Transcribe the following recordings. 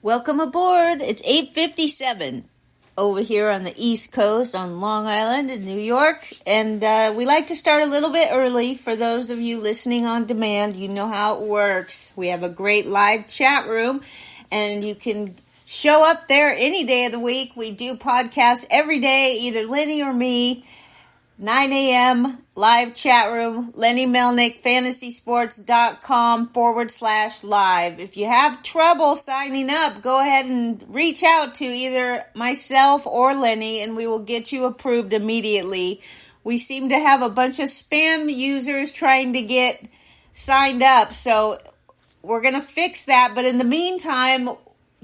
Welcome aboard. It's 8:57 over here on the East Coast on Long Island in New York. And we like to start a little bit early. For those of you listening on demand, you know how it works. We have a great live chat room, and you can show up there any day of the week. We do podcasts every day, either Lenny or me. 9 a.m. live chat room, Lenny Melnick, fantasysports.com/live. If you have trouble signing up, go ahead and reach out to either myself or Lenny, and we will get you approved immediately. We seem to have a bunch of spam users trying to get signed up, so we're going to fix that. But in the meantime,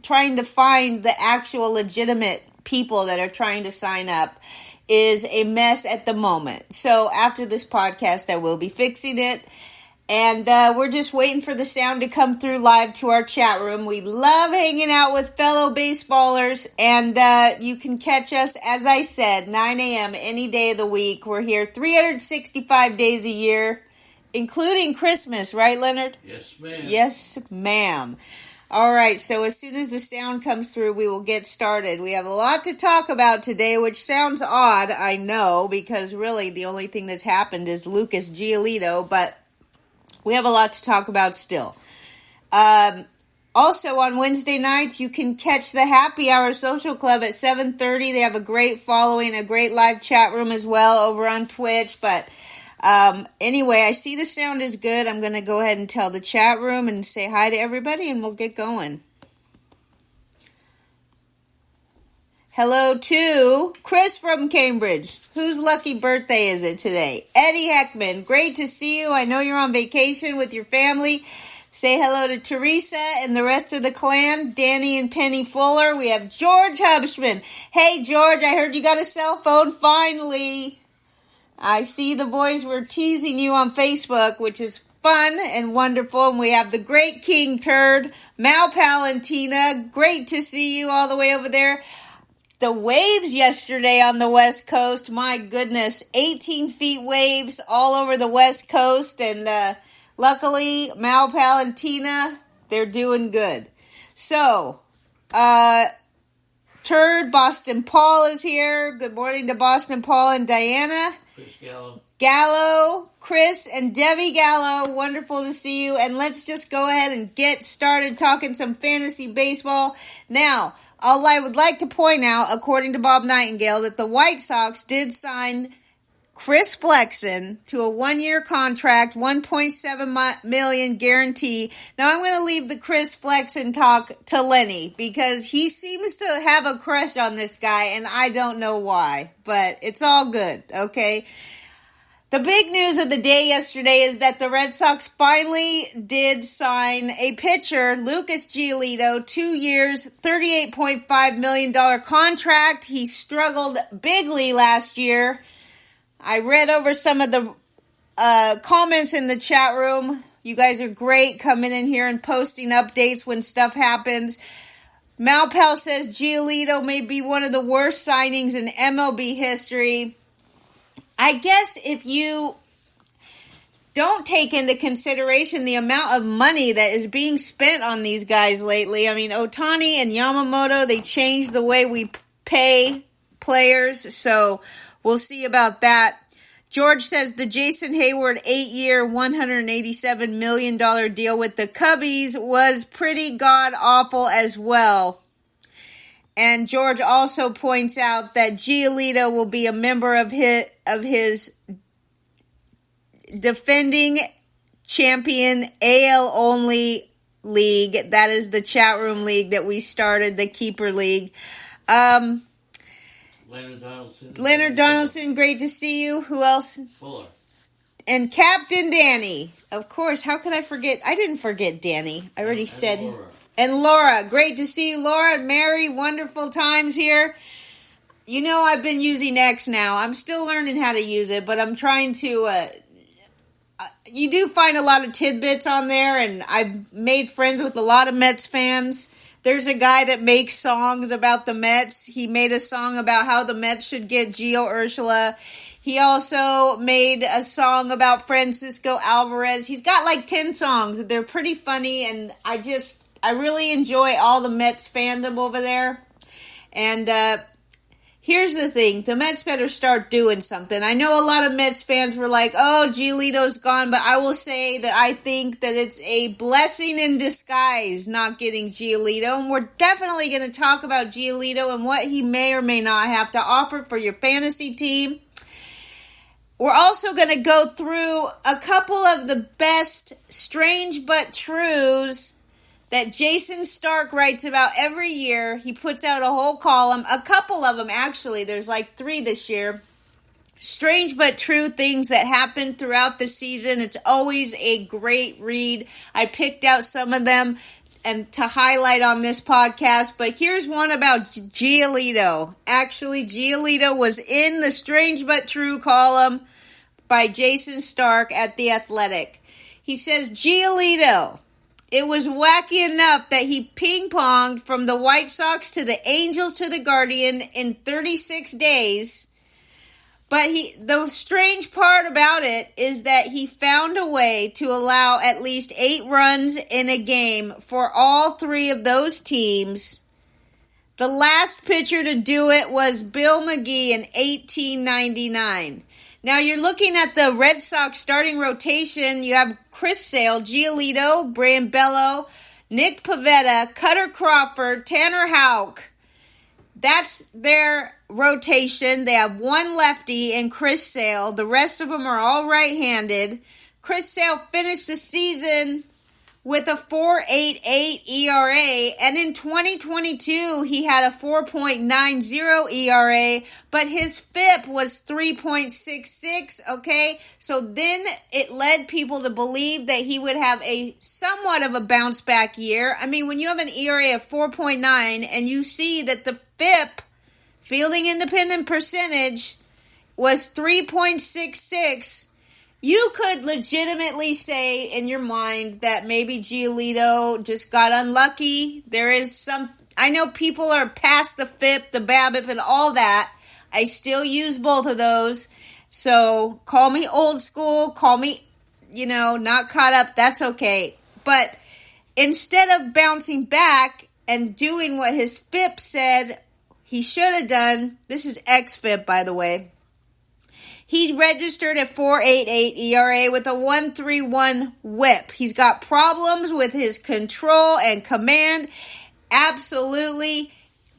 trying to find the actual legitimate people that are trying to sign up is a mess at the moment. So after this podcast, I will be fixing it. And we're just waiting for the sound to come through live to our chat room. We love hanging out with fellow baseballers. And you can catch us, as I said, 9 a.m. any day of the week. We're here 365 days a year, including Christmas. Right, Leonard? Yes, ma'am. Yes, ma'am. All right, so as soon as the sound comes through, we will get started. We have a lot to talk about today, which sounds odd, I know, because really the only thing that's happened is Lucas Giolito, but we have a lot to talk about still. Also, on Wednesday nights, you can catch the Happy Hour Social Club at 7:30. They have a great following, a great live chat room as well over on Twitch, but anyway, I see the sound is good. I'm going to go ahead and tell the chat room and say hi to everybody, and we'll get going. Hello to Chris from Cambridge. Whose lucky birthday is it today? Eddie Heckman, great to see you. I know you're on vacation with your family. Say hello to Teresa and the rest of the clan, Danny and Penny Fuller. We have George Hubschman. Hey, George, I heard you got a cell phone finally. I see the boys were teasing you on Facebook, which is fun and wonderful. And we have the great King Turd, Mal Palentina. Great to see you all the way over there. The waves yesterday on the West Coast, my goodness, 18 feet waves all over the West Coast. And luckily, Mal Palentina, they're doing good. So, Turd, Boston Paul is here. Good morning to Boston Paul and Diana. Chris Gallo, Chris and Debbie Gallo, wonderful to see you. And let's just go ahead and get started talking some fantasy baseball. Now, all I would like to point out, according to Bob Nightingale, that the White Sox did sign Chris Flexen to a one-year contract, $1.7 million guarantee. Now, I'm going to leave the Chris Flexen talk to Lenny because he seems to have a crush on this guy, and I don't know why, but it's all good, okay? The big news of the day yesterday is that the Red Sox finally did sign a pitcher, Lucas Giolito, 2 years, $38.5 million contract. He struggled bigly last year. I read over some of the comments in the chat room. You guys are great coming in here and posting updates when stuff happens. Malpal says Giolito may be one of the worst signings in MLB history. I guess if you don't take into consideration the amount of money that is being spent on these guys lately. I mean, Ohtani and Yamamoto, they changed the way we pay players, so we'll see about that. George says the Jason Hayward 8-year, $187 million deal with the Cubbies was pretty god-awful as well. And George also points out that Giolito will be a member of his defending champion AL-only league. That is the chat room league that we started, the Keeper League. Leonard Donaldson, great to see you. Who else? Fuller. And Captain Danny. Of course, how could I forget? I didn't forget Danny. I already said. Laura. And Laura, great to see you. Laura and Mary, wonderful times here. You know I've been using X now. I'm still learning how to use it, but I'm trying to... you do find a lot of tidbits on there, and I've made friends with a lot of Mets fans. There's a guy that makes songs about the Mets. He made a song about how the Mets should get Gio Urshela. He also made a song about Francisco Alvarez. He's got like 10 songs. They're pretty funny, and I just I really enjoy all the Mets fandom over there. And here's the thing. The Mets better start doing something. I know a lot of Mets fans were like, oh, Giolito's gone. But I will say that I think that it's a blessing in disguise not getting Giolito. And we're definitely going to talk about Giolito and what he may or may not have to offer for your fantasy team. We're also going to go through a couple of the best strange but trues that Jason Stark writes about every year. He puts out a whole column, a couple of them actually. There's like 3 this year. Strange but true things that happen throughout the season. It's always a great read. I picked out some of them and to highlight on this podcast, but here's one about Giolito. Actually, Giolito was in the Strange but True column by Jason Stark at The Athletic. He says, Giolito, it was wacky enough that he ping-ponged from the White Sox to the Angels to the Guardian in 36 days. But the strange part about it is that he found a way to allow at least 8 runs in a game for all 3 of those teams. The last pitcher to do it was Bill McGee in 1899. Now you're looking at the Red Sox starting rotation. You have Chris Sale, Giolito, Brian Bello, Nick Pivetta, Cutter Crawford, Tanner Houck. That's their rotation. They have 1 lefty in Chris Sale. The rest of them are all right-handed. Chris Sale finished the season with a 4.88 ERA, and in 2022 he had a 4.90 ERA, but his FIP was 3.66, okay? So then it led people to believe that he would have a somewhat of a bounce-back year. I mean, when you have an ERA of 4.9 and you see that the FIP, fielding independent percentage, was 3.66, you could legitimately say in your mind that maybe Giolito just got unlucky. There is some, I know people are past the FIP, the BABIP, and all that. I still use both of those. So call me old school, call me, not caught up. That's okay. But instead of bouncing back and doing what his FIP said he should have done, this is XFIP, by the way. He registered at 4.88 ERA with a 1.31 whip. He's got problems with his control and command, absolutely,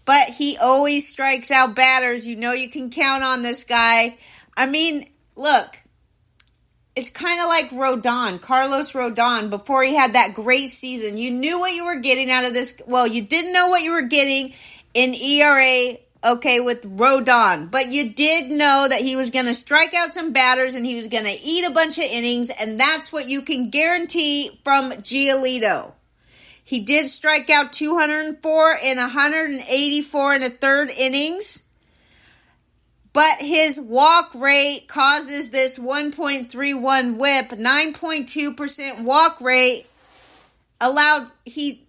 but he always strikes out batters. You know you can count on this guy. I mean, look, it's kind of like Rodon, Carlos Rodon, before he had that great season. You knew what you were getting out of this. Well, you didn't know what you were getting in ERA, okay, with Rodon, but you did know that he was going to strike out some batters and he was going to eat a bunch of innings, and that's what you can guarantee from Giolito. He did strike out 204 and 184 in the third innings, but his walk rate causes this 1.31 whip, 9.2% walk rate. He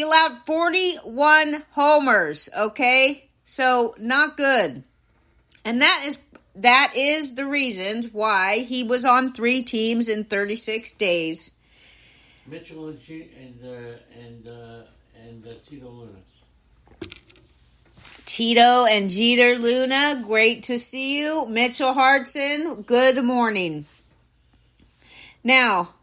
allowed 41 homers, okay? So, not good. And that is the reasons why he was on 3 teams in 36 days. Mitchell and Tito Luna. Tito and Jeter Luna, great to see you. Mitchell Hartson, good morning. Now,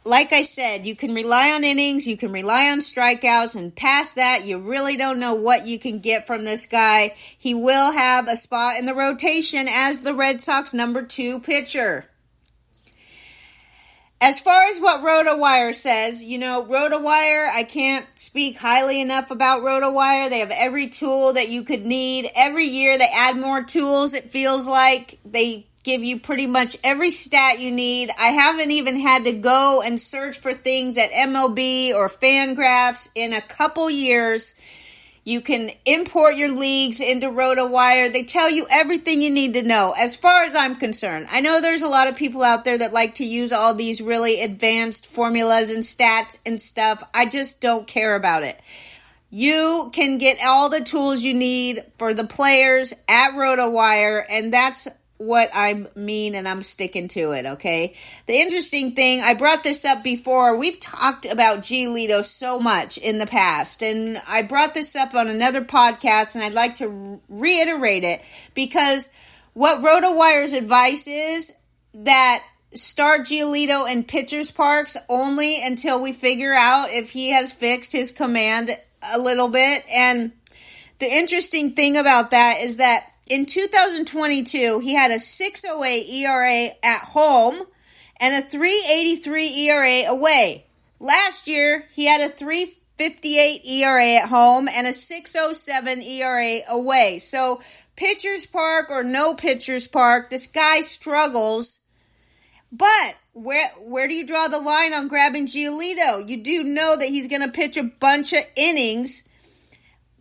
like I said, you can rely on innings, you can rely on strikeouts, and past that, you really don't know what you can get from this guy. He will have a spot in the rotation as the Red Sox number 2 pitcher. As far as what RotoWire says, RotoWire, I can't speak highly enough about RotoWire. They have every tool that you could need. Every year they add more tools, it feels like. They give you pretty much every stat you need. I haven't even had to go and search for things at MLB or Fangraphs in a couple years. You can import your leagues into RotoWire. They tell you everything you need to know as far as I'm concerned. I know there's a lot of people out there that like to use all these really advanced formulas and stats and stuff. I just don't care about it. You can get all the tools you need for the players at RotoWire, and that's what I mean, and I'm sticking to it, okay? The interesting thing, I brought this up before. We've talked about Giolito so much in the past, and I brought this up on another podcast, and I'd like to reiterate it, because what RotoWire's advice is that start Giolito in pitcher's parks only until we figure out if he has fixed his command a little bit. And the interesting thing about that is that in 2022, he had a 6.08 ERA at home and a 3.83 ERA away. Last year, he had a 3.58 ERA at home and a 6.07 ERA away. So, pitcher's park or no pitcher's park, this guy struggles. But where do you draw the line on grabbing Giolito? You do know that he's going to pitch a bunch of innings.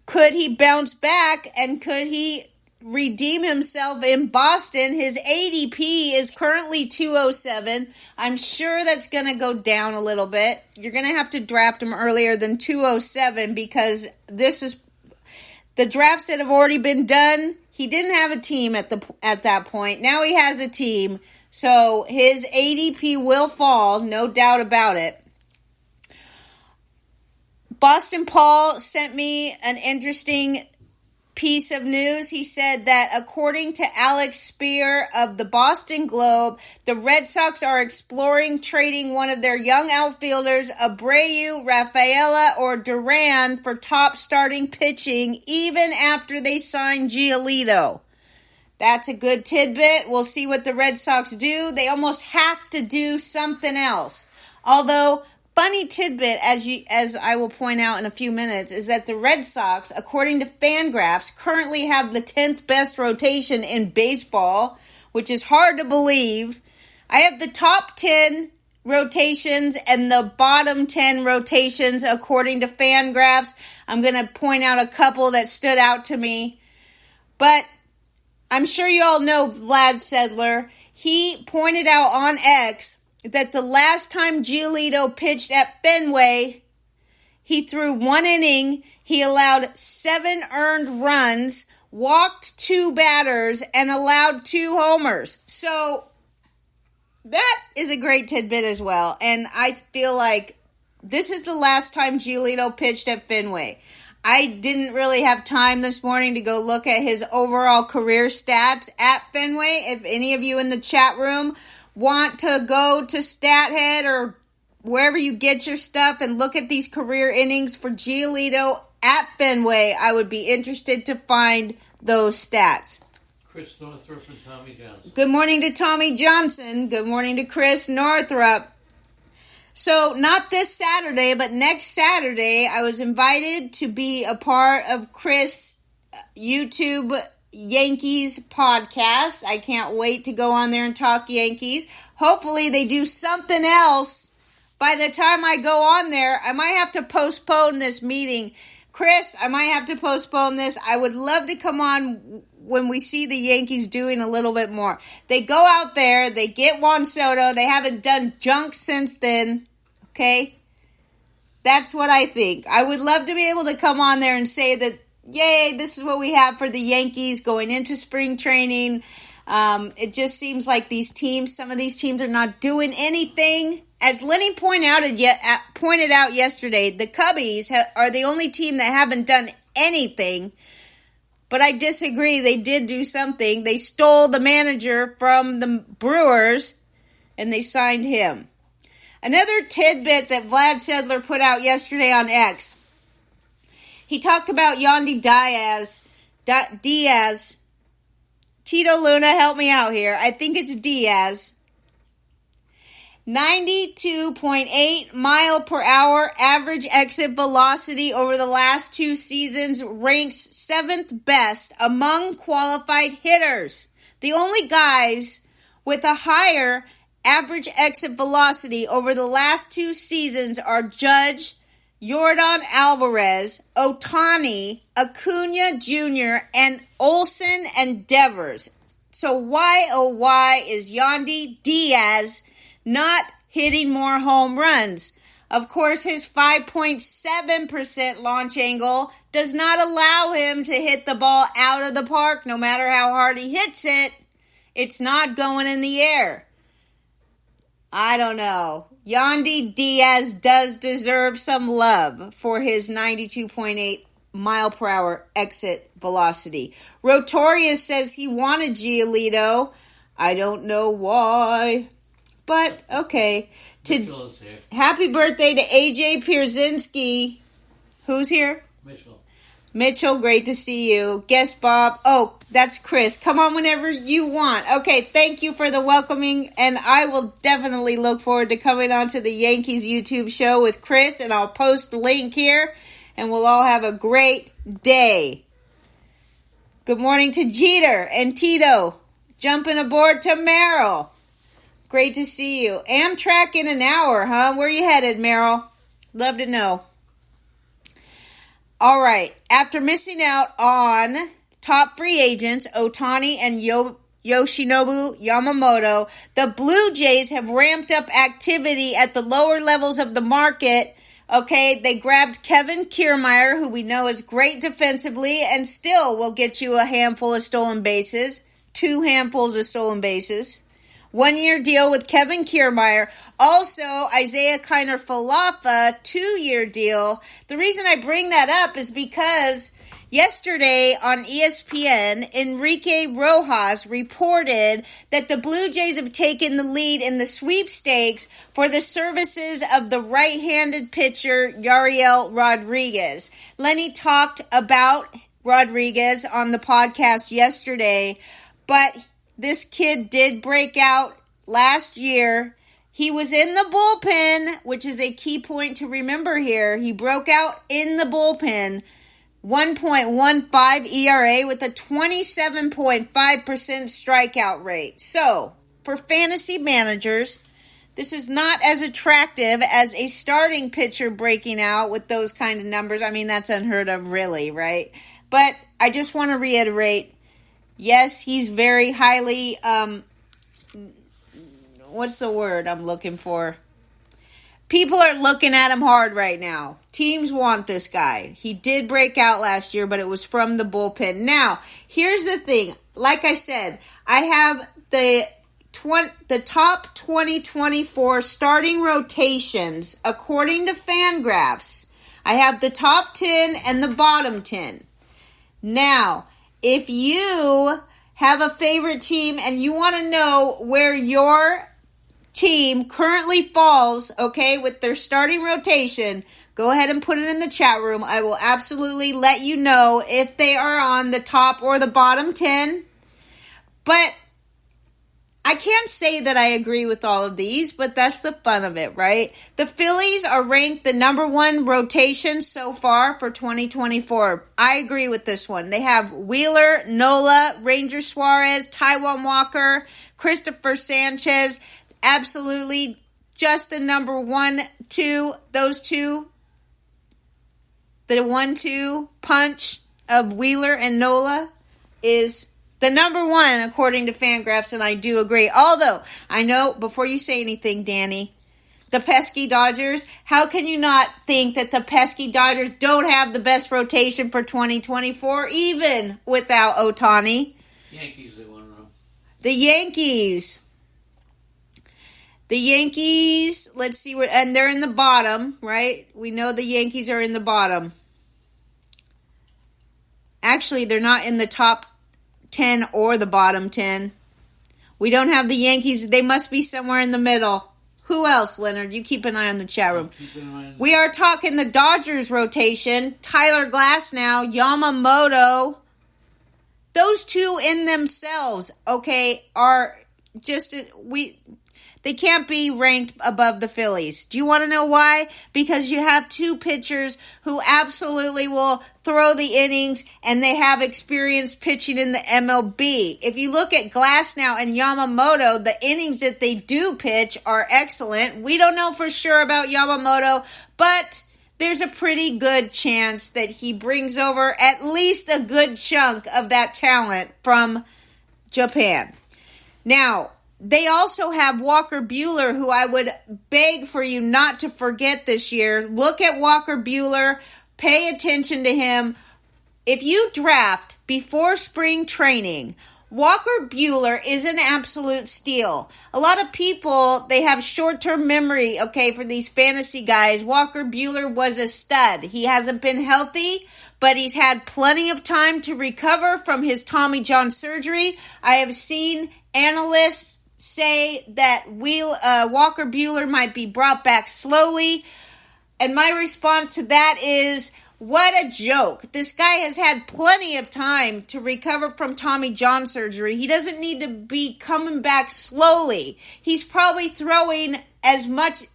Could he bounce back, and could he redeem himself in Boston? His ADP is currently 207. I'm sure that's going to go down a little bit. You're going to have to draft him earlier than 207 because this is the drafts that have already been done. He didn't have a team at that point. Now he has a team. So his ADP will fall, no doubt about it. Boston Paul sent me an interesting piece of news. He said that according to Alex Spear of the Boston Globe, the Red Sox are exploring trading one of their young outfielders, Abreu, Rafaela, or Duran, for top starting pitching even after they sign Giolito. That's a good tidbit. We'll see what the Red Sox do. They almost have to do something else. Although, funny tidbit, as I will point out in a few minutes, is that the Red Sox, according to Fangraphs, currently have the 10th best rotation in baseball, which is hard to believe. I have the top 10 rotations and the bottom 10 rotations according to Fangraphs. I'm going to point out a couple that stood out to me. But I'm sure you all know Vlad Sedler. He pointed out on X that the last time Giolito pitched at Fenway, he threw 1 inning, he allowed 7 earned runs, walked 2 batters, and allowed 2 homers. So that is a great tidbit as well. And I feel like this is the last time Giolito pitched at Fenway. I didn't really have time this morning to go look at his overall career stats at Fenway. If any of you in the chat room want to go to StatHead or wherever you get your stuff and look at these career innings for Giolito at Fenway, I would be interested to find those stats. Chris Northrup and Tommy Johnson. Good morning to Tommy Johnson. Good morning to Chris Northrup. So, not this Saturday, but next Saturday, I was invited to be a part of Chris' YouTube Yankees podcast. I can't wait to go on there and talk Yankees. Hopefully, they do something else. By the time I go on there, I might have to postpone this meeting. Chris, I might have to postpone this. I would love to come on when we see the Yankees doing a little bit more. They go out there, they get Juan Soto. They haven't done junk since then, okay? That's what I think. I would love to be able to come on there and say that, yay, this is what we have for the Yankees going into spring training. It just seems like some of these teams are not doing anything. As Lenny pointed out yesterday, the Cubbies are the only team that haven't done anything. But I disagree. They did do something. They stole the manager from the Brewers, and they signed him. Another tidbit that Vlad Sedler put out yesterday on X. He talked about Yandy Diaz. Tito Luna, help me out here. I think it's Diaz. 92.8 mile per hour average exit velocity over the last 2 seasons, ranks 7th best among qualified hitters. The only guys with a higher average exit velocity over the last 2 seasons are Judge, Yordan Alvarez, Ohtani, Acuna Jr., and Olsen and Devers. So why is Yandy Diaz not hitting more home runs? Of course, his 5.7% launch angle does not allow him to hit the ball out of the park no matter how hard he hits it. It's not going in the air. I don't know. Yandy Diaz does deserve some love for his 92.8 mile per hour exit velocity. Rotorius says he wanted Giolito. I don't know why, but okay. Happy birthday to AJ Pierzynski. Who's here? Mitchell, great to see you. Guest Bob. Oh, that's Chris. Come on whenever you want. Okay, thank you for the welcoming, and I will definitely look forward to coming on to the Yankees YouTube show with Chris, and I'll post the link here, and we'll all have a great day. Good morning to Jeter and Tito. Jumping aboard to Merrill. Great to see you. Amtrak in an hour, huh? Where you headed, Merrill? Love to know. All right. After missing out on top free agents, Ohtani and Yoshinobu Yamamoto, the Blue Jays have ramped up activity at the lower levels of the market. Okay, they grabbed Kevin Kiermaier, who we know is great defensively and still will get you a handful of stolen bases, 2 handfuls of stolen bases. 1-year deal with Kevin Kiermaier. Also, Isaiah Kiner-Falefa, 2-year deal. The reason I bring that up is because yesterday on ESPN, Enrique Rojas reported that the Blue Jays have taken the lead in the sweepstakes for the services of the right-handed pitcher Yariel Rodriguez. Lenny talked about Rodriguez on the podcast yesterday, but this kid did break out last year. He was in the bullpen, which is a key point to remember here. He broke out in the bullpen, 1.15 ERA with a 27.5% strikeout rate. So, for fantasy managers, this is not as attractive as a starting pitcher breaking out with those kind of numbers. I mean, that's unheard of, really, right? But I just want to reiterate, yes, he's very highly, what's the word I'm looking for? People are looking at him hard right now. Teams want this guy. He did break out last year, but it was from the bullpen. Now, here's the thing. Like I said, I have the top 2024 starting rotations according to Fangraphs. I have the top 10 and the bottom 10. Now, if you have a favorite team and you want to know where your team currently falls, okay, with their starting rotation, go ahead and put it in the chat room. I will absolutely let you know if they are on the top or the bottom 10. But I can't say that I agree with all of these, but that's the fun of it, right? The Phillies are ranked the number 1 rotation so far for 2024. I agree with this one. They have Wheeler, Nola, Ranger Suarez, Taijuan Walker, Christopher Sanchez. Absolutely just the number 1, 2, those two. The 1-2 punch of Wheeler and Nola is the number 1, according to Fangraphs, and I do agree. Although, I know, before you say anything, Danny, the pesky Dodgers, how can you not think that the pesky Dodgers don't have the best rotation for 2024, even without Ohtani? Yankees, they want to know. The Yankees, let's see, and they're in the bottom, right? We know the Yankees are in the bottom. Actually, they're not in the top 10 or the bottom 10. We don't have the Yankees. They must be somewhere in the middle. Who else, Leonard? You keep an eye on the chat room. We are talking the Dodgers rotation. Tyler Glasnow, Yamamoto. Those two in themselves, okay, are just they can't be ranked above the Phillies. Do you want to know why? Because you have 2 pitchers who absolutely will throw the innings, and they have experience pitching in the MLB. If you look at Glasnow and Yamamoto, the innings that they do pitch are excellent. We don't know for sure about Yamamoto, but there's a pretty good chance that he brings over at least a good chunk of that talent from Japan. Now, they also have Walker Buehler, who I would beg for you not to forget this year. Look at Walker Buehler. Pay attention to him. If you draft before spring training Walker Buehler is an absolute steal. A lot of people, they have short-term memory, okay, for these fantasy guys. Walker Buehler was a stud. He hasn't been healthy, but he's had plenty of time to recover from his Tommy John surgery. I have seen analysts say that Walker Buehler might be brought back slowly. And my response to that is, what a joke. This guy has had plenty of time to recover from Tommy John surgery. He doesn't need to be coming back slowly. He's probably throwing as much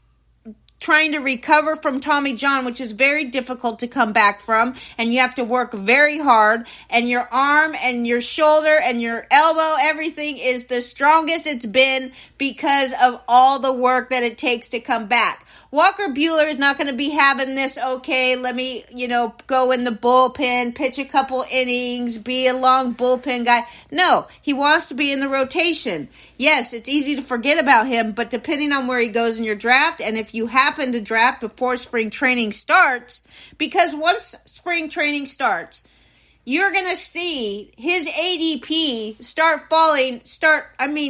trying to recover from Tommy John, which is very difficult to come back from, and you have to work very hard, and your arm and your shoulder and your elbow, everything is the strongest it's been because of all the work that it takes to come back. Walker Buehler is not going to be having this, okay, let me, go in the bullpen, pitch a couple innings, be a long bullpen guy. No, he wants to be in the rotation. Yes, it's easy to forget about him, but depending on where he goes in your draft, and if you happen to draft before spring training starts, because once spring training starts, you're going to see his ADP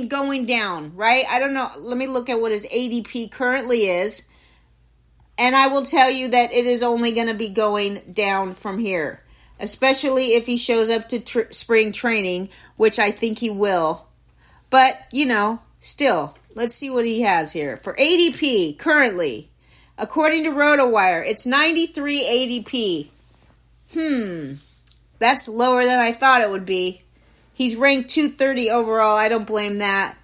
going down, right? I don't know. Let me look at what his ADP currently is. And I will tell you that it is only going to be going down from here, especially if he shows up to spring training, which I think he will. But, still, let's see what he has here. For ADP, currently, according to RotoWire, it's 93 ADP. That's lower than I thought it would be. He's ranked 230 overall. I don't blame that.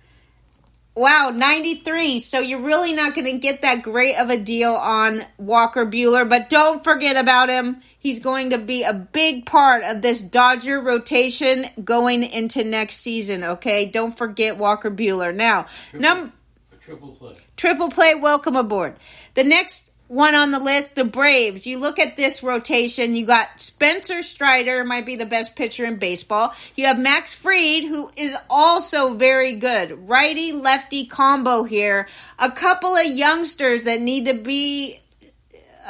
Wow, 93. So you're really not going to get that great of a deal on Walker Buehler, but don't forget about him. He's going to be a big part of this Dodger rotation going into next season, okay? Don't forget Walker Buehler. Now, triple play. Triple play, welcome aboard. The next one on the list, the Braves. You look at this rotation, you got Spencer Strider, might be the best pitcher in baseball. You have Max Fried, who is also very good. Righty-lefty combo here. A couple of youngsters that need to be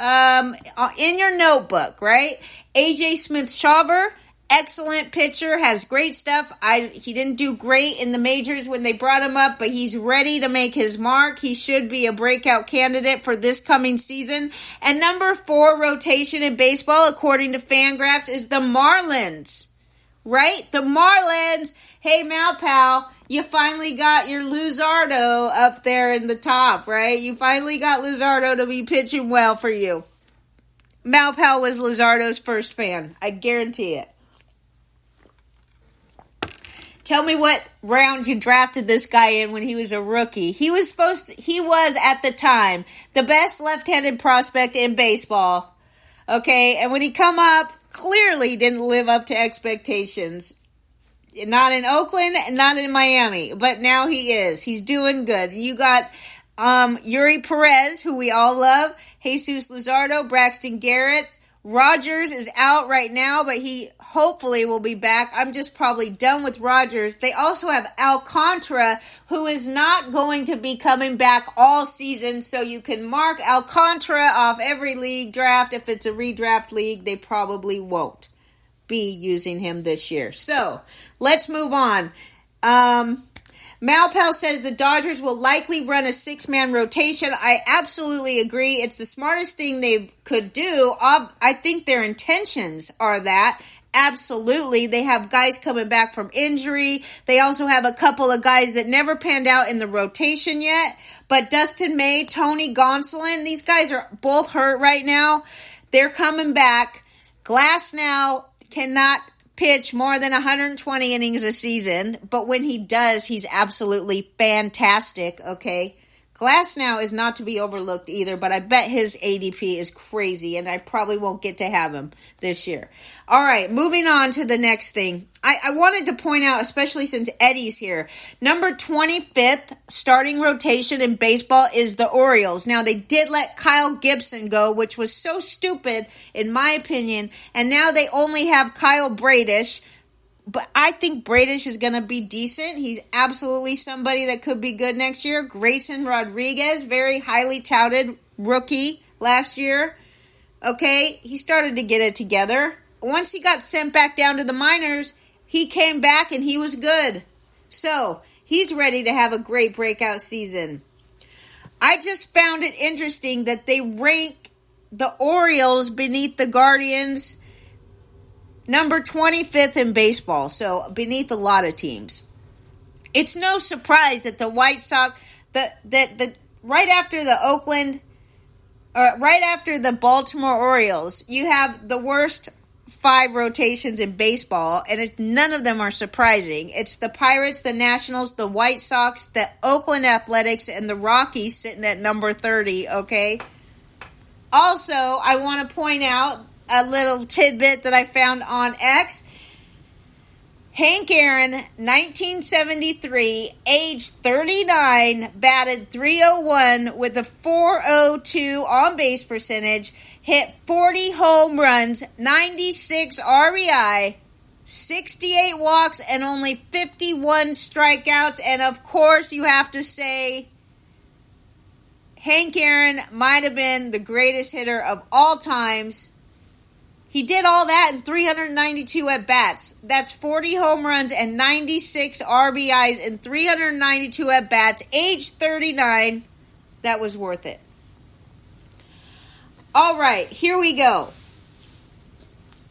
in your notebook, right? AJ Smith-Shawver, excellent pitcher, has great stuff. He didn't do great in the majors when they brought him up, but he's ready to make his mark. He should be a breakout candidate for this coming season. And number 4 rotation in baseball, according to Fangraphs, is the Marlins. Right? The Marlins. Hey, Malpal, you finally got your Luzardo up there in the top, right? You finally got Luzardo to be pitching well for you. Malpal was Luzardo's first fan. I guarantee it. Tell me what round you drafted this guy in when he was a rookie. He was at the time the best left-handed prospect in baseball. Okay, and when he come up, clearly didn't live up to expectations. Not in Oakland, not in Miami, but now he is. He's doing good. You got Yuri Perez, who we all love, Jesus Luzardo, Braxton Garrett. Rogers is out right now, but he hopefully will be back. I'm just probably done with Rogers. They also have Alcantara, who is not going to be coming back all season, so you can mark Alcantara off every league draft. If it's a redraft league, they probably won't be using him this year. So, let's move on. Malpal says the Dodgers will likely run a 6-man rotation. I absolutely agree. It's the smartest thing they could do. I think their intentions are that. Absolutely. They have guys coming back from injury. They also have a couple of guys that never panned out in the rotation yet. But Dustin May, Tony Gonsolin, these guys are both hurt right now. They're coming back. Glass now cannot pitch more than 120 innings a season, but when he does, he's absolutely fantastic, okay? Glasnow is not to be overlooked either, but I bet his ADP is crazy, and I probably won't get to have him this year. All right, moving on to the next thing. I wanted to point out, especially since Eddie's here, number 25th starting rotation in baseball is the Orioles. Now, they did let Kyle Gibson go, which was so stupid, in my opinion, and now they only have Kyle Bradish. But I think Bradish is going to be decent. He's absolutely somebody that could be good next year. Grayson Rodriguez, very highly touted rookie last year. Okay, he started to get it together. Once he got sent back down to the minors, he came back and he was good. So, he's ready to have a great breakout season. I just found it interesting that they rank the Orioles beneath the Guardians, number 25th in baseball, so beneath a lot of teams. It's no surprise that the White Sox, right after the Baltimore Orioles, you have the worst 5 rotations in baseball, and none of them are surprising. It's the Pirates, the Nationals, the White Sox, the Oakland Athletics, and the Rockies sitting at number 30, okay? Also, I want to point out a little tidbit that I found on X. Hank Aaron, 1973, age 39, batted .301 with a .402 on-base percentage, hit 40 home runs, 96 RBI, 68 walks, and only 51 strikeouts. And of course, you have to say, Hank Aaron might have been the greatest hitter of all times. He did all that in 392 at-bats. That's 40 home runs and 96 RBIs in 392 at-bats. Age 39, that was worth it. All right, here we go.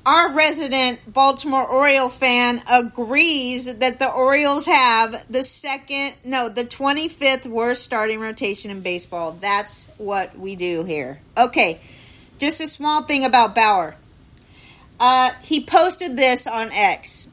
Our resident Baltimore Oriole fan agrees that the Orioles have the 25th worst starting rotation in baseball. That's what we do here. Okay, just a small thing about Bauer. He posted this on X.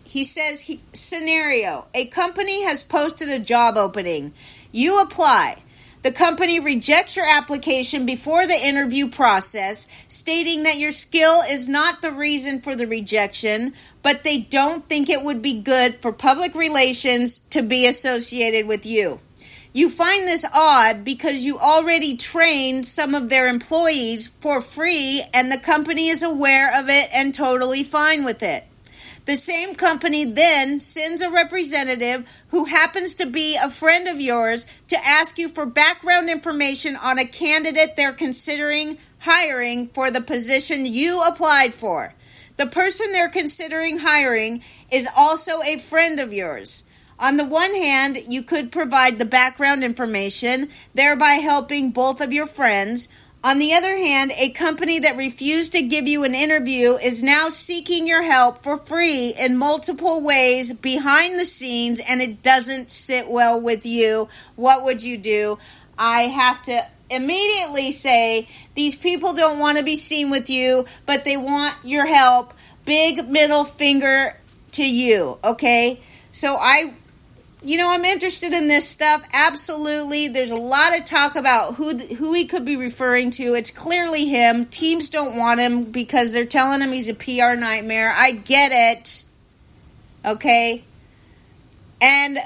He says, scenario, a company has posted a job opening. You apply. The company rejects your application before the interview process, stating that your skill is not the reason for the rejection, but they don't think it would be good for public relations to be associated with you. You find this odd because you already trained some of their employees for free and the company is aware of it and totally fine with it. The same company then sends a representative who happens to be a friend of yours to ask you for background information on a candidate they're considering hiring for the position you applied for. The person they're considering hiring is also a friend of yours. On the one hand, you could provide the background information, thereby helping both of your friends. On the other hand, a company that refused to give you an interview is now seeking your help for free in multiple ways behind the scenes, and it doesn't sit well with you. What would you do? I have to immediately say these people don't want to be seen with you, but they want your help. Big middle finger to you, okay? So I'm interested in this stuff. Absolutely. There's a lot of talk about who he could be referring to. It's clearly him. Teams don't want him because they're telling him he's a PR nightmare. I get it. Okay? And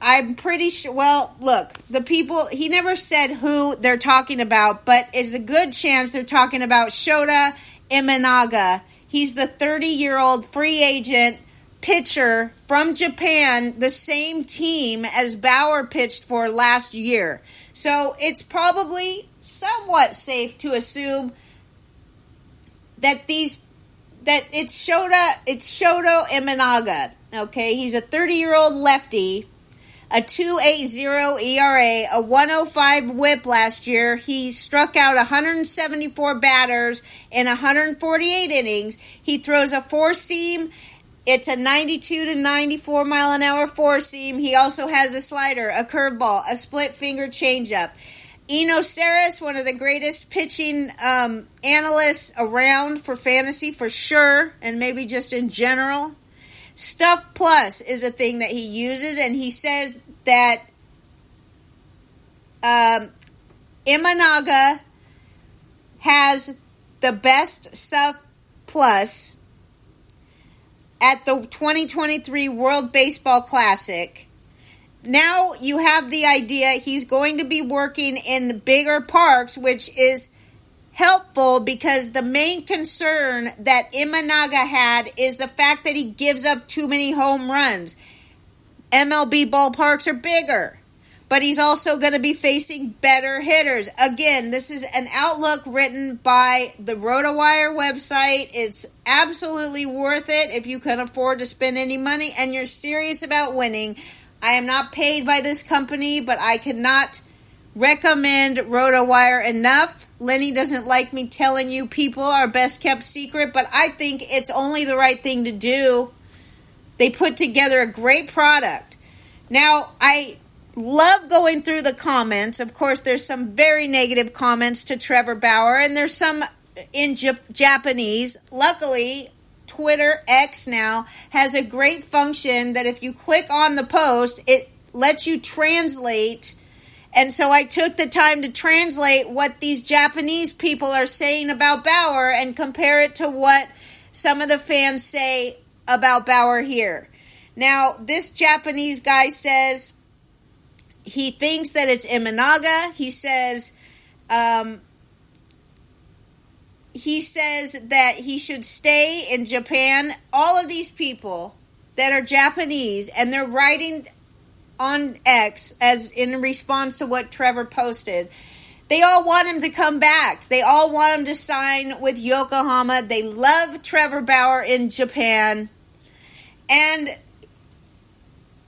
I'm pretty sure, look, the people, he never said who they're talking about, but it's a good chance they're talking about Shota Imanaga. He's the 30-year-old free agent pitcher from Japan, the same team as Bauer pitched for last year. So it's probably somewhat safe to assume that it's Shota Imanaga. Okay, he's a 30-year-old lefty, a 2.80 ERA, a 105 WHIP last year. He struck out 174 batters in 148 innings. He throws a four-seam. It's a 92 to 94 mile an hour four-seam. He also has a slider, a curveball, a split-finger changeup. Eno Saris, one of the greatest pitching analysts around for fantasy, for sure, and maybe just in general. Stuff Plus is a thing that he uses, and he says that Imanaga has the best Stuff Plus at the 2023 World Baseball Classic. Now you have the idea he's going to be working in bigger parks, which is helpful because the main concern that Imanaga had is the fact that he gives up too many home runs. MLB ballparks are bigger, but he's also going to be facing better hitters. Again, this is an outlook written by the RotoWire website. It's absolutely worth it if you can afford to spend any money and you're serious about winning. I am not paid by this company, but I cannot recommend RotoWire enough. Lenny doesn't like me telling you people are best kept secret, but I think it's only the right thing to do. They put together a great product. Now, I love going through the comments. Of course, there's some very negative comments to Trevor Bauer, and there's some in Japanese. Luckily, Twitter X now has a great function that if you click on the post, it lets you translate. And so I took the time to translate what these Japanese people are saying about Bauer and compare it to what some of the fans say about Bauer here. Now, this Japanese guy says he thinks that it's Imanaga. He says that he should stay in Japan. All of these people that are Japanese, and they're writing on X as in response to what Trevor posted, they all want him to come back. They all want him to sign with Yokohama. They love Trevor Bauer in Japan. And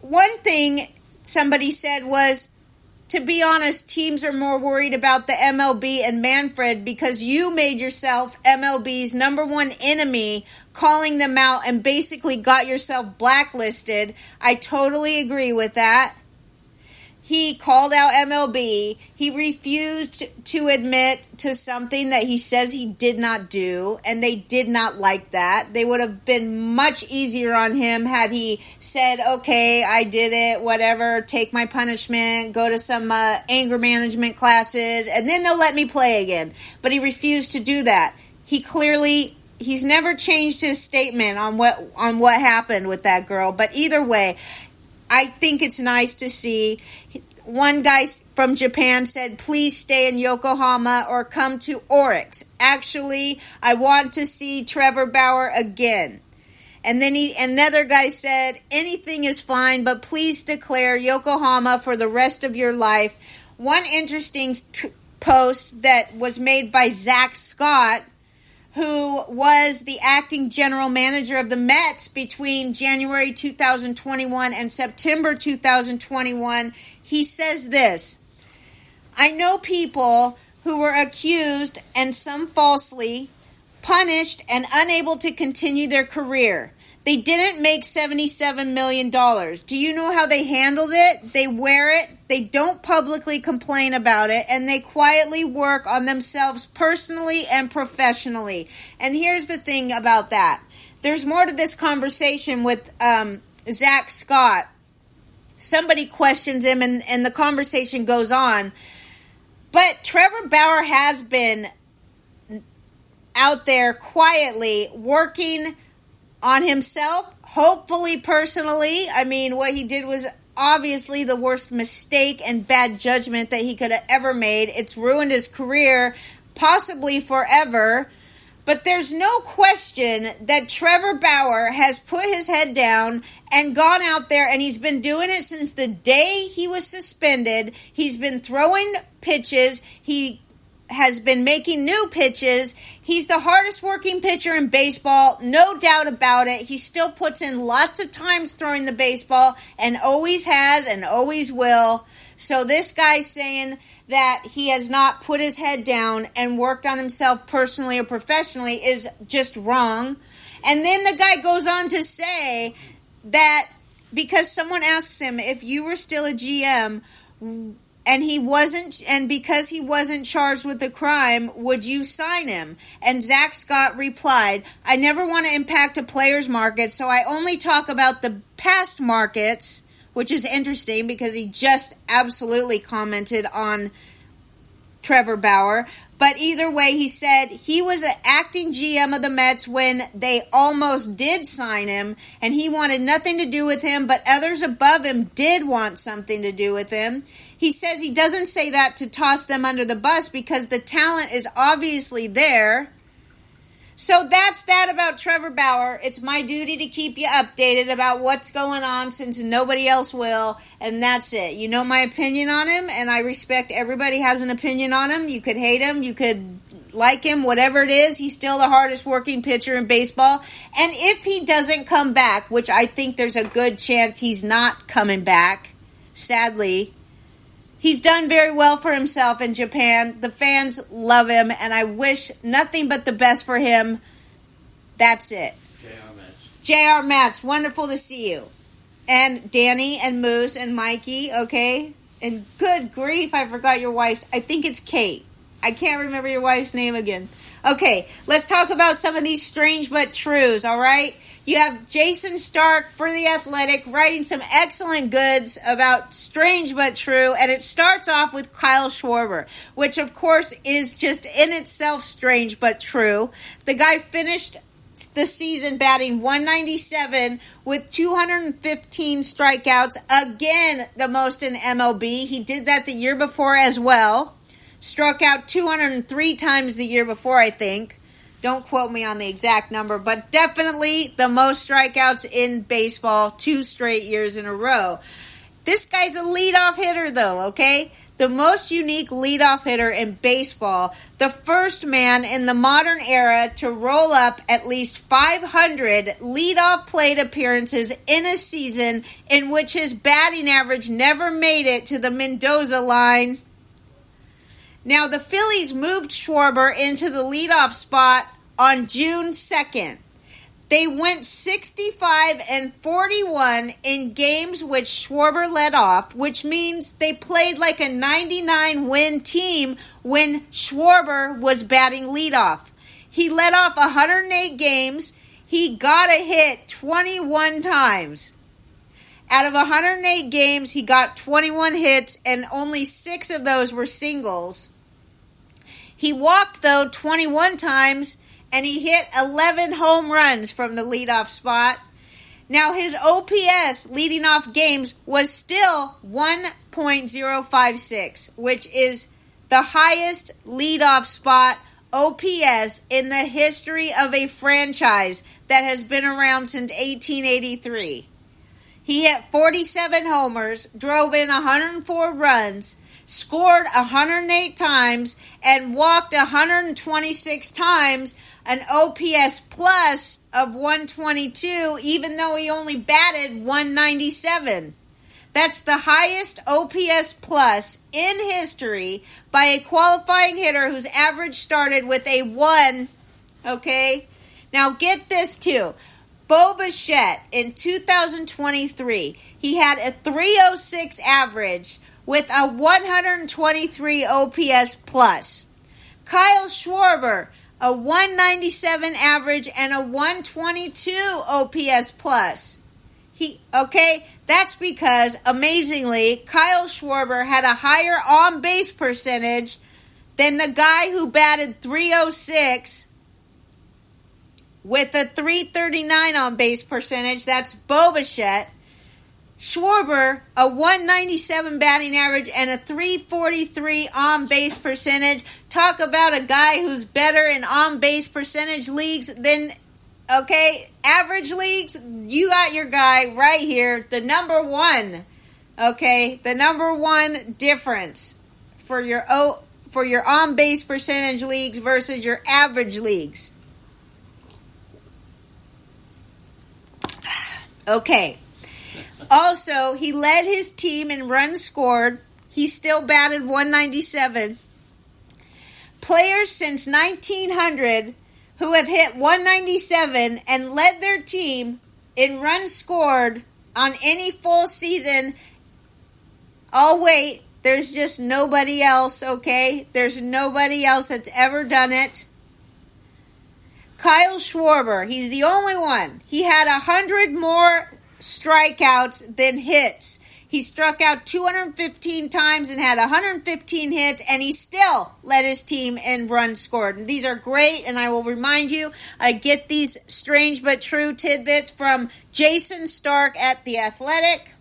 one thing somebody said was, to be honest, teams are more worried about the MLB and Manfred because you made yourself MLB's number one enemy, calling them out and basically got yourself blacklisted. I totally agree with that. He called out MLB. He refused to admit to something that he says he did not do, and they did not like that. They would have been much easier on him had he said, okay, I did it, whatever, take my punishment, go to some anger management classes, and then they'll let me play again. But he refused to do that. He's never changed his statement on what happened with that girl. But either way, I think it's nice to see. One guy from Japan said, please stay in Yokohama or come to Oryx. Actually, I want to see Trevor Bauer again. And then another guy said, anything is fine, but please declare Yokohama for the rest of your life. One interesting post that was made by Zach Scott, who was the acting general manager of the Mets between January 2021 and September 2021, he says this: I know people who were accused, and some falsely, punished and unable to continue their career. They didn't make $77 million. Do you know how they handled it? They wear it, they don't publicly complain about it, and they quietly work on themselves personally and professionally. And here's the thing about that. There's more to this conversation with Zach Scott. Somebody questions him, and the conversation goes on. But Trevor Bauer has been out there quietly working on himself, hopefully personally. I mean, what he did was obviously the worst mistake and bad judgment that he could have ever made. It's ruined his career, possibly forever. But there's no question that Trevor Bauer has put his head down and gone out there, and he's been doing it since the day he was suspended. He's been throwing pitches. He has been making new pitches. He's the hardest working pitcher in baseball, no doubt about it. He still puts in lots of times throwing the baseball, and always has and always will. So this guy's saying that he has not put his head down and worked on himself personally or professionally is just wrong. And then the guy goes on to say that because someone asks him, if you were still a GM and he wasn't, and because he wasn't charged with a crime, would you sign him? And Zach Scott replied, I never want to impact a player's market, so I only talk about the past markets, which is interesting because he just absolutely commented on Trevor Bauer. But either way, he said he was an acting GM of the Mets when they almost did sign him, and he wanted nothing to do with him, but others above him did want something to do with him. He says he doesn't say that to toss them under the bus because the talent is obviously there. So that's that about Trevor Bauer. It's my duty to keep you updated about what's going on since nobody else will, and that's it. You know my opinion on him, and I respect everybody has an opinion on him. You could hate him, you could like him, whatever it is, he's still the hardest working pitcher in baseball. And if he doesn't come back, which I think there's a good chance he's not coming back, sadly, he's done very well for himself in Japan. The fans love him, and I wish nothing but the best for him. That's it. J.R. Matz, wonderful to see you. And Danny and Moose and Mikey, okay? And good grief, I forgot your wife's. I think it's Kate. I can't remember your wife's name again. Okay, let's talk about some of these strange but trues, all right? You have Jason Stark for The Athletic writing some excellent goods about strange but true, and it starts off with Kyle Schwarber, which of course is just in itself strange but true. The guy finished the season batting .197 with 215 strikeouts, again the most in MLB. He did that the year before as well. Struck out 203 times the year before, I think. Don't quote me on the exact number, but definitely the most strikeouts in baseball 2 straight years in a row. This guy's a leadoff hitter, though, okay? The most unique leadoff hitter in baseball, the first man in the modern era to roll up at least 500 leadoff plate appearances in a season in which his batting average never made it to the Mendoza line. Now, the Phillies moved Schwarber into the leadoff spot on June 2nd. They went 65-41 in games which Schwarber led off, which means they played like a 99-win team when Schwarber was batting leadoff. He led off 108 games. He got a hit 21 times. Out of 108 games, he got 21 hits, and only 6 of those were singles. He walked, though, 21 times, and he hit 11 home runs from the leadoff spot. Now, his OPS leading off games was still 1.056, which is the highest leadoff spot OPS in the history of a franchise that has been around since 1883. He hit 47 homers, drove in 104 runs, scored 108 times, and walked 126 times, an OPS plus of 122, even though he only batted 197. That's the highest OPS plus in history by a qualifying hitter whose average started with a 1, okay? Now get this too. Bo Bichette in 2023, he had a 306 average with a 123 OPS plus. Kyle Schwarber, a 197 average and a 122 OPS plus. That's because, amazingly, Kyle Schwarber had a higher on-base percentage than the guy who batted 306 with a 339 on-base percentage. That's Bo Bichette. Schwarber, a 197 batting average and a 343 on-base percentage. Talk about a guy who's better in on-base percentage leagues than, average leagues. You got your guy right here, the number one, the number one difference for your on-base percentage leagues versus your average leagues. Okay. Also, he led his team in runs scored. He still batted 197. Players since 1900 who have hit 197 and led their team in runs scored on any full season. Oh, wait, there's just nobody else, okay? There's nobody else that's ever done it. Kyle Schwarber, he's the only one. He had 100 more strikeouts than hits. He struck out 215 times and had 115 hits, and he still led his team in runs scored. And these are great, and I will remind you, I get these strange but true tidbits from Jason Stark at The Athletic.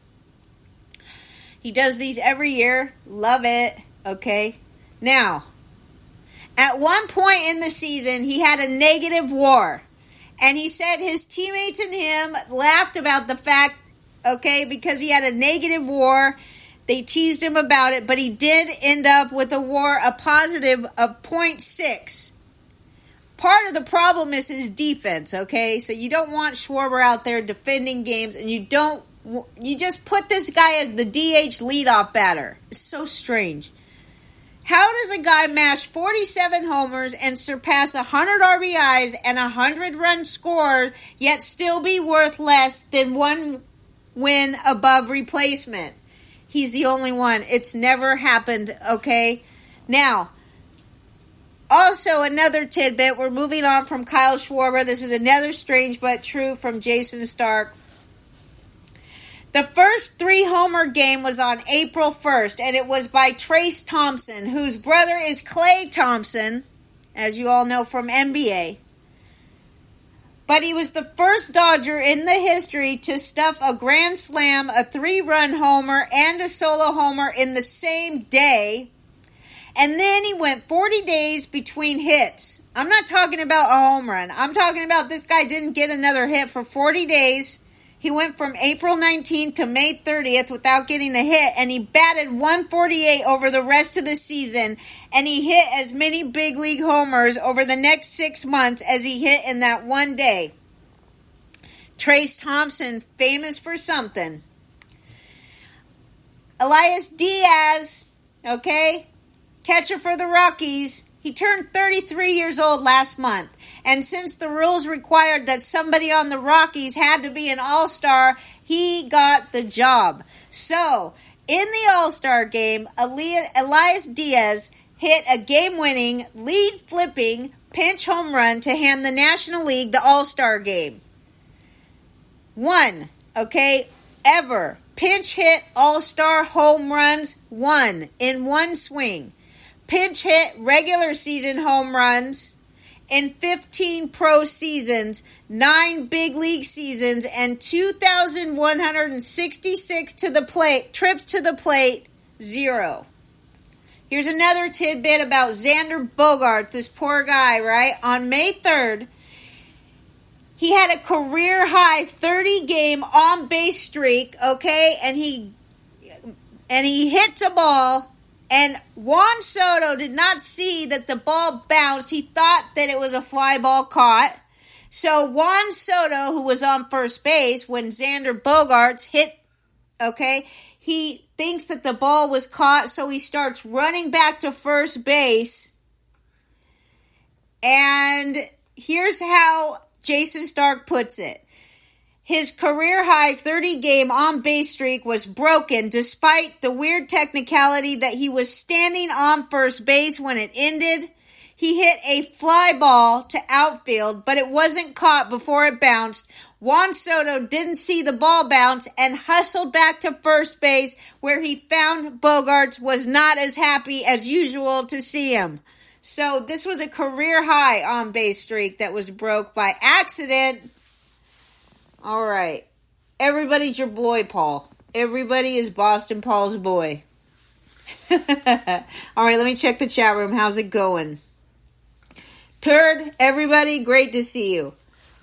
He does these every year. Love it. Okay. Now, at one point in the season, he had a negative WAR. And he said his teammates and him laughed about the fact, because he had a negative WAR. They teased him about it, but he did end up with a WAR, a positive of .6. part of the problem is his defense, okay? So you don't want Schwarber out there defending games, and you just put this guy as the DH leadoff batter. It's so strange. How does a guy mash 47 homers and surpass 100 RBIs and 100 runs scored, yet still be worth less than one win above replacement? He's the only one. It's never happened, okay? Now, also another tidbit. We're moving on from Kyle Schwarber. This is another strange but true from Jason Stark. The first 3-homer game was on April 1st, and it was by Trayce Thompson, whose brother is Klay Thompson, as you all know from NBA. But he was the first Dodger in the history to stuff a grand slam, a 3-run homer, and a solo homer in the same day. And then he went 40 days between hits. I'm not talking about a home run. I'm talking about this guy didn't get another hit for 40 days. He went from April 19th to May 30th without getting a hit, and he batted 148 over the rest of the season, and he hit as many big league homers over the next 6 months as he hit in that one day. Trayce Thompson, famous for something. Elias Diaz, okay, catcher for the Rockies, he turned 33 years old last month. And since the rules required that somebody on the Rockies had to be an all-star, he got the job. So, in the all-star game, Elias Diaz hit a game-winning, lead-flipping pinch home run to hand the National League the all-star game. One, okay, ever. Pinch hit all-star home runs, one in one swing. Pinch hit regular season home runs in 15 pro seasons, 9 big league seasons, and 2,166 trips to the plate, 0. Here's another tidbit about Xander Bogaerts, this poor guy, right? On May 3rd, he had a career-high 30-game on-base streak, okay? And he hits a ball. And Juan Soto did not see that the ball bounced. He thought that it was a fly ball caught. So Juan Soto, who was on first base when Xander Bogaerts hit, okay, he thinks that the ball was caught, so he starts running back to first base. And here's how Jason Stark puts it. His career-high 30-game on-base streak was broken despite the weird technicality that he was standing on first base when it ended. He hit a fly ball to outfield, but it wasn't caught before it bounced. Juan Soto didn't see the ball bounce and hustled back to first base, where he found Bogaerts was not as happy as usual to see him. So this was a career-high on-base streak that was broke by accident. All right. Everybody's your boy, Paul. Everybody is Boston Paul's boy. All right, let me check the chat room. How's it going? Turd, everybody, great to see you.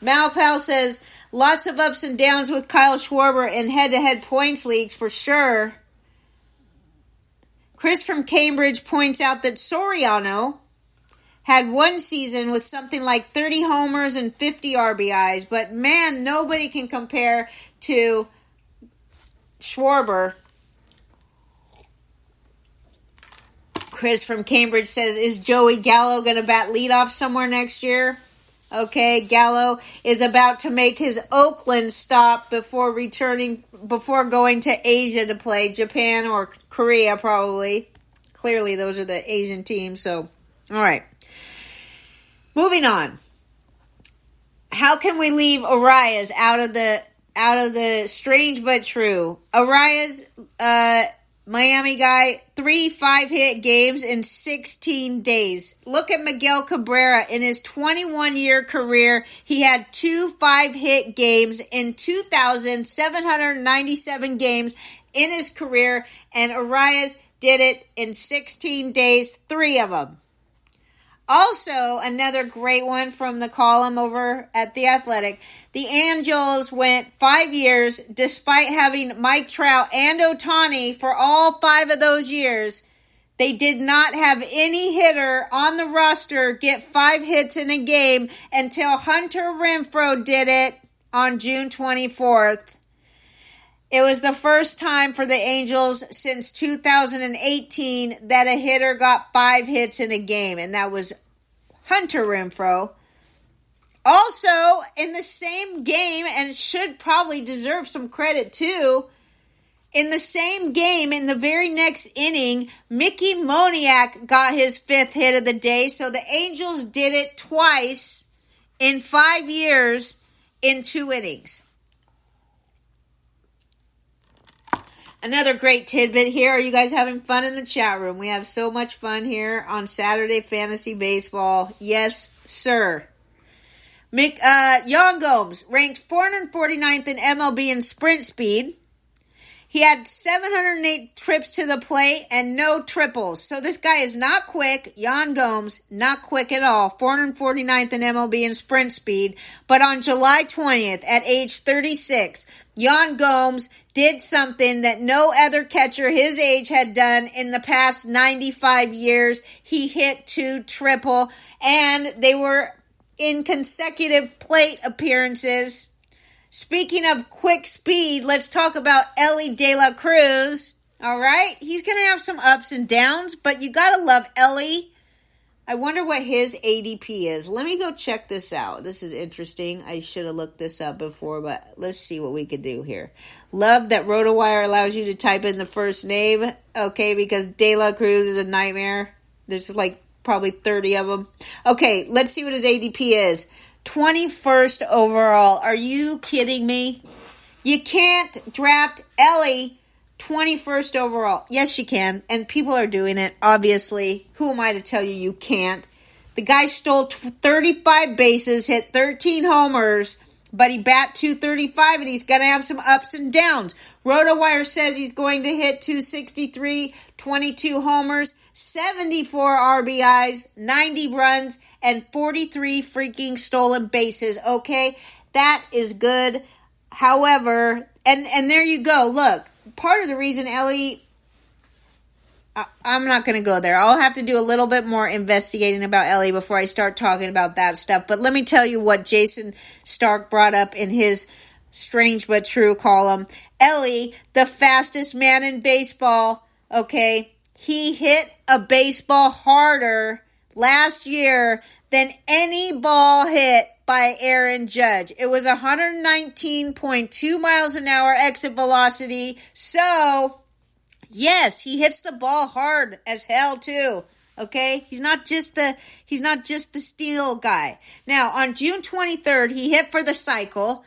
Malpal says, lots of ups and downs with Kyle Schwarber in head-to-head points leagues for sure. Chris from Cambridge points out that Soriano had one season with something like 30 homers and 50 RBIs, but man, nobody can compare to Schwarber. Chris from Cambridge says, is Joey Gallo going to bat leadoff somewhere next year? Okay, Gallo is about to make his Oakland stop before going to Asia to play, Japan or Korea probably. Clearly those are the Asian teams, so all right. Moving on. How can we leave Arias out of the strange but true? Arias, Miami guy, 3 5-hit games in 16 days. Look at Miguel Cabrera. In his 21-year career, he had 2 5-hit games in 2,797 games in his career, and Arias did it in 16 days, 3 of them. Also, another great one from the column over at The Athletic. The Angels went 5 years despite having Mike Trout and Ohtani for all 5 of those years. They did not have any hitter on the roster get 5 hits in a game until Hunter Renfroe did it on June 24th. It was the first time for the Angels since 2018 that a hitter got 5 hits in a game, and that was Hunter Renfroe. Also, in the same game, and should probably deserve some credit too, in the same game, in the very next inning, Mickey Moniak got his 5th hit of the day, so the Angels did it twice in 5 years in 2 innings. Another great tidbit here. Are you guys having fun in the chat room? We have so much fun here on Saturday Fantasy Baseball. Yes, sir. Yan Gomes ranked 449th in MLB in sprint speed. He had 708 trips to the plate and no triples. So this guy is not quick. Yan Gomes, not quick at all. 449th in MLB in sprint speed. But on July 20th, at age 36, Yan Gomes did something that no other catcher his age had done in the past 95 years. He hit 2 triple, and they were in consecutive plate appearances. Speaking of quick speed, let's talk about Elly De La Cruz. All right, he's going to have some ups and downs, but you got to love Elly. I wonder what his ADP is. Let me go check this out. This is interesting. I should have looked this up before, but let's see what we could do here. Love that RotoWire allows you to type in the first name, okay, because De La Cruz is a nightmare. There's like probably 30 of them. Okay, let's see what his ADP is. 21st overall. Are you kidding me? You can't draft Elly 21st overall. Yes, you can. And people are doing it, obviously. Who am I to tell you you can't? The guy stole 35 bases, hit 13 homers, but he bat 235, and he's going to have some ups and downs. RotoWire says he's going to hit 263, 22 homers, 74 RBIs, 90 runs, and 43 freaking stolen bases. Okay, that is good. However, and there you go. Look, part of the reason Elly, I'm not going to go there. I'll have to do a little bit more investigating about Elly before I start talking about that stuff. But let me tell you what Jason Stark brought up in his Strange But True column. Elly, the fastest man in baseball, okay, he hit a baseball harder last year than any ball hit by Aaron Judge. It was 119.2 miles an hour exit velocity. So, yes, he hits the ball hard as hell too. Okay? He's not just the steal guy. Now, on June 23rd, he hit for the cycle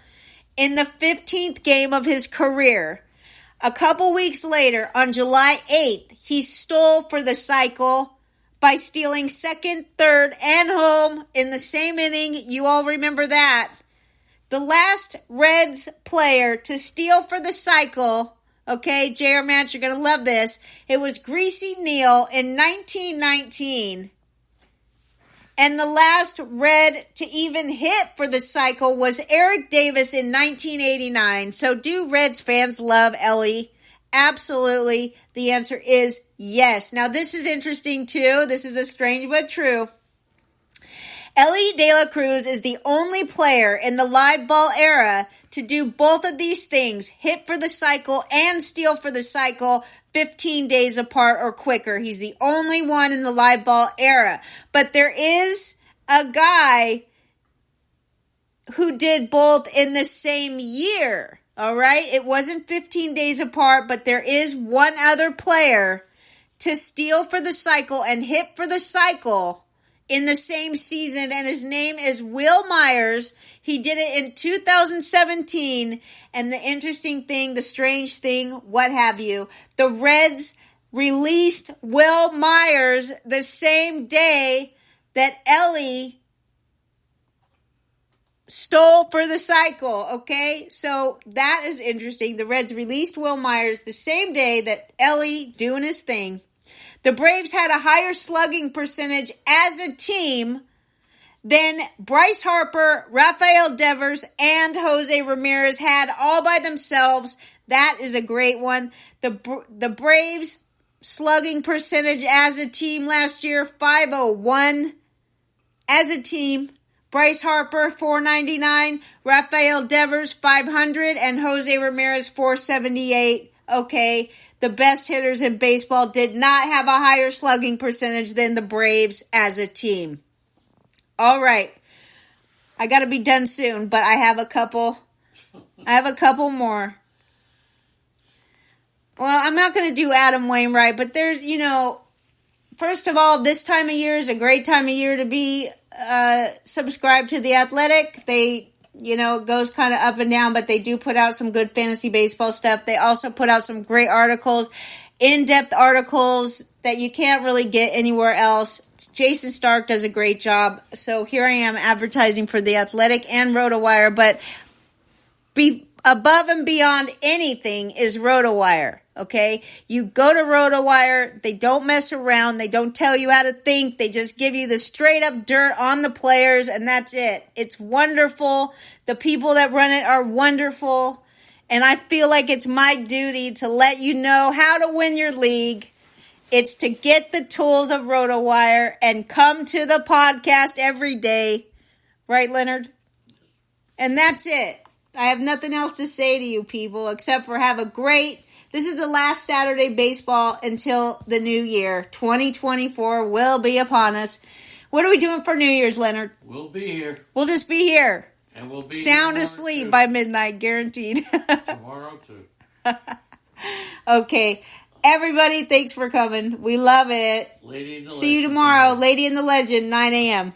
in the 15th game of his career. A couple weeks later, on July 8th, he stole for the cycle by stealing second, third, and home in the same inning. You all remember that. The last Reds player to steal for the cycle, okay, J.R. Match, you're going to love this. It was Greasy Neal in 1919. And the last Red to even hit for the cycle was Eric Davis in 1989. So do Reds fans love Elly? Absolutely. The answer is yes. Now, this is interesting, too. This is a strange but true. Elly De La Cruz is the only player in the live ball era to do both of these things, hit for the cycle and steal for the cycle, 15 days apart or quicker. He's the only one in the live ball era. But there is a guy who did both in the same year. All right, it wasn't 15 days apart, but there is one other player to steal for the cycle and hit for the cycle in the same season, and his name is Will Myers. He did it in 2017, and the interesting thing, the strange thing, what have you, the Reds released Will Myers the same day that Elly stole for the cycle, okay? So that is interesting. The Reds released Will Myers the same day that Elly doing his thing. The Braves had a higher slugging percentage as a team than Bryce Harper, Rafael Devers, and Jose Ramirez had all by themselves. That is a great one. The Braves slugging percentage as a team last year, 501 as a team. Bryce Harper, 499. Rafael Devers, 500. And Jose Ramirez, 478. Okay, the best hitters in baseball did not have a higher slugging percentage than the Braves as a team. All right. I got to be done soon, but I have a couple more. Well, I'm not going to do Adam Wainwright, but there's, first of all, this time of year is a great time of year to be subscribed to The Athletic. They, it goes kind of up and down, but they do put out some good fantasy baseball stuff. They also put out some great articles, in-depth articles that you can't really get anywhere else. Jason Stark does a great job. So here I am advertising for The Athletic and RotoWire, but above and beyond anything is RotoWire. Okay, you go to RotoWire, they don't mess around, they don't tell you how to think, they just give you the straight up dirt on the players, and that's it. It's wonderful. The people that run it are wonderful, and I feel like it's my duty to let you know how to win your league. It's to get the tools of RotoWire and come to the podcast every day. Right, Leonard? And that's it. I have nothing else to say to you people except for have a great... This is the last Saturday baseball until the new year. 2024 will be upon us. What are we doing for New Year's, Leonard? We'll be here. We'll just be here. And we'll be sound asleep too. By midnight, guaranteed. Tomorrow, too. Okay. Everybody, thanks for coming. We love it. Lady in the See you Legend tomorrow. Lady in the Legend, 9 a.m.